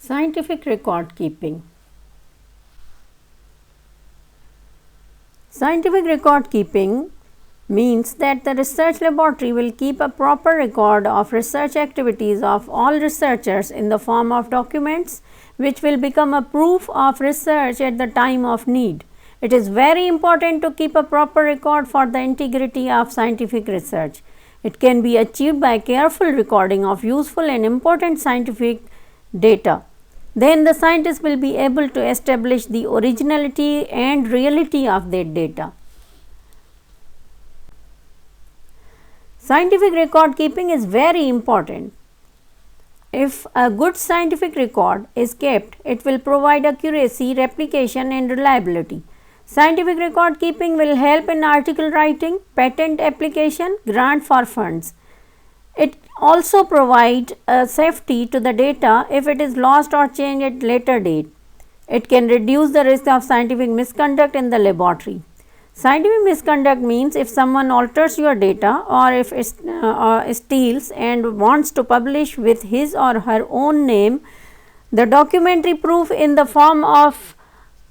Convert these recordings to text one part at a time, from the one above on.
Scientific record keeping. Scientific record keeping means that the research laboratory will keep a proper record of research activities of all researchers in the form of documents, which will become a proof of research at the time of need. It is very important to keep a proper record for the integrity of scientific research. It can be achieved by careful recording of useful and important scientific data. Then the scientist will be able to establish the originality and reality of that data. Scientific record keeping is very important. If a good scientific record is kept, it will provide accuracy, replication and reliability. Scientific record keeping will help in article writing, patent application, grant for funds. It also provides safety to the data if it is lost or changed at later date. It can reduce the risk of scientific misconduct in the laboratory. Scientific misconduct means if someone alters your data or if steals and wants to publish with his or her own name, the documentary proof in the form of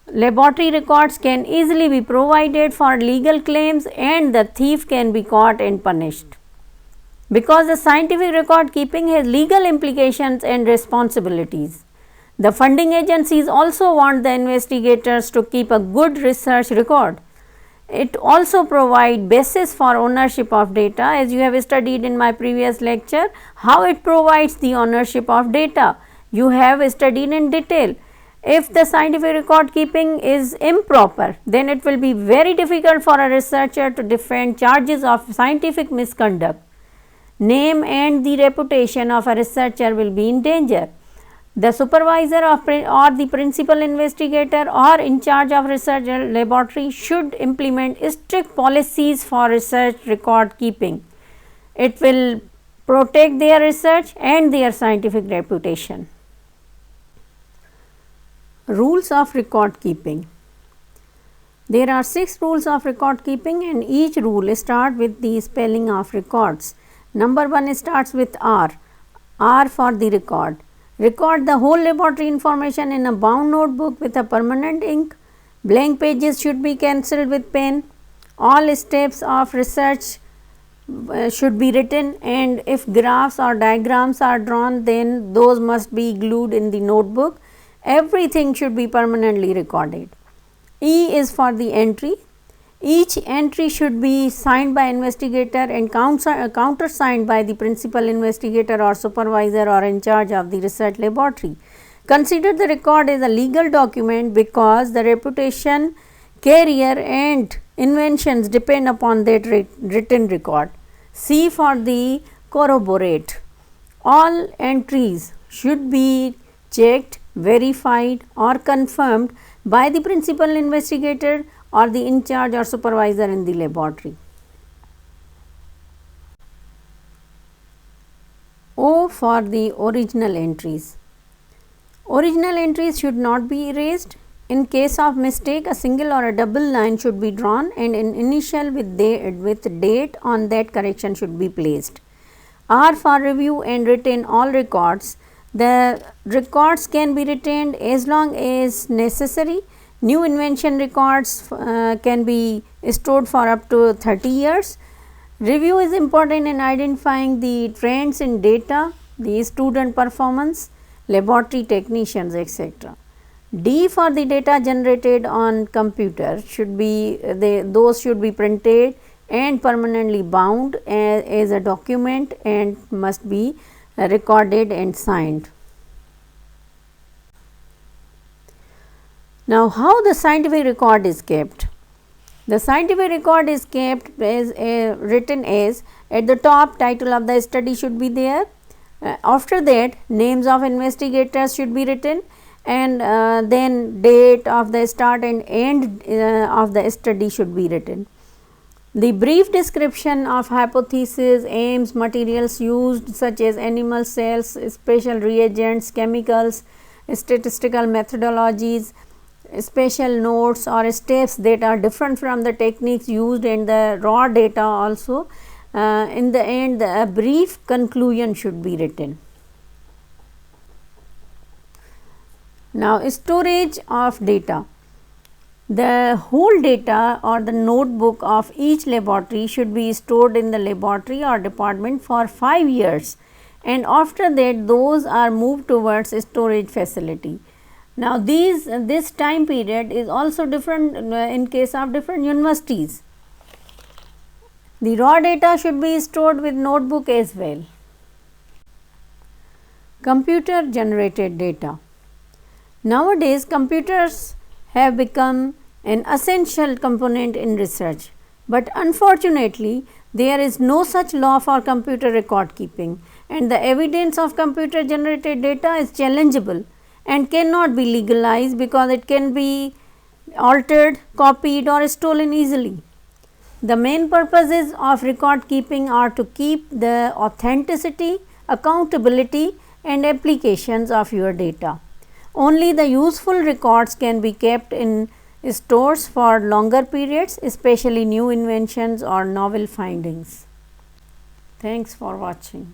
laboratory records can easily be provided for legal claims and the thief can be caught and punished. Because the scientific record keeping has legal implications and responsibilities. The funding agencies also want the investigators to keep a good research record. It also provides basis for ownership of data, as you have studied in my previous lecture, how it provides the ownership of data. You have studied in detail. If the scientific record keeping is improper, then it will be very difficult for a researcher to defend charges of scientific misconduct. Name and the reputation of a researcher will be in danger. The supervisor or the principal investigator or in charge of research laboratory should implement strict policies for research record keeping. It will protect their research and their scientific reputation. Rules of record keeping. There are 6 rules of record keeping and each rule starts with the spelling of records. Number 1 starts with R. R for the record. Record the whole laboratory information in a bound notebook with a permanent ink. Blank pages should be cancelled with pen. All steps of research should be written, and if graphs or diagrams are drawn, then those must be glued in the notebook. Everything should be permanently recorded. E is for the entry. Each entry should be signed by investigator and countersigned by the principal investigator or supervisor or in charge of the research laboratory. Consider the record as a legal document because the reputation, career and inventions depend upon that written record. C for the corroborate. All entries should be checked, verified or confirmed by the principal investigator or the in charge or supervisor in the laboratory. O for the original entries. Original entries should not be erased. In case of mistake, a single or a double line should be drawn and an initial with date on that correction should be placed. R for review and retain all records. The records can be retained as long as necessary. New invention records can be stored for up to 30 years. Review is important in identifying the trends in data, the student performance, laboratory technicians, etc. D for the data generated on computer should be those should be printed and permanently bound as a document and must be recorded and signed. Now, how the scientific record is kept? The scientific record is kept as written as at the top title of the study should be there. After that, names of investigators should be written and then date of the start and end of the study should be written. The brief description of hypothesis, aims, materials used such as animal cells, special reagents, chemicals, statistical methodologies, special notes or steps that are different from the techniques used and the raw data also. In the end, a brief conclusion should be written. Now, storage of data. The whole data or the notebook of each laboratory should be stored in the laboratory or department for 5 years, and after that those are moved towards storage facility. Now, this time period is also different in case of different universities. The raw data should be stored with notebook as well. Computer generated data. Nowadays, computers have become an essential component in research, but unfortunately, there is no such law for computer record keeping, and the evidence of computer generated data is challengeable and cannot be legalized because it can be altered, copied or stolen easily. The main purposes of record keeping are to keep the authenticity, accountability and applications of your data. Only the useful records can be kept in stores for longer periods, especially new inventions or novel findings. Thanks for watching.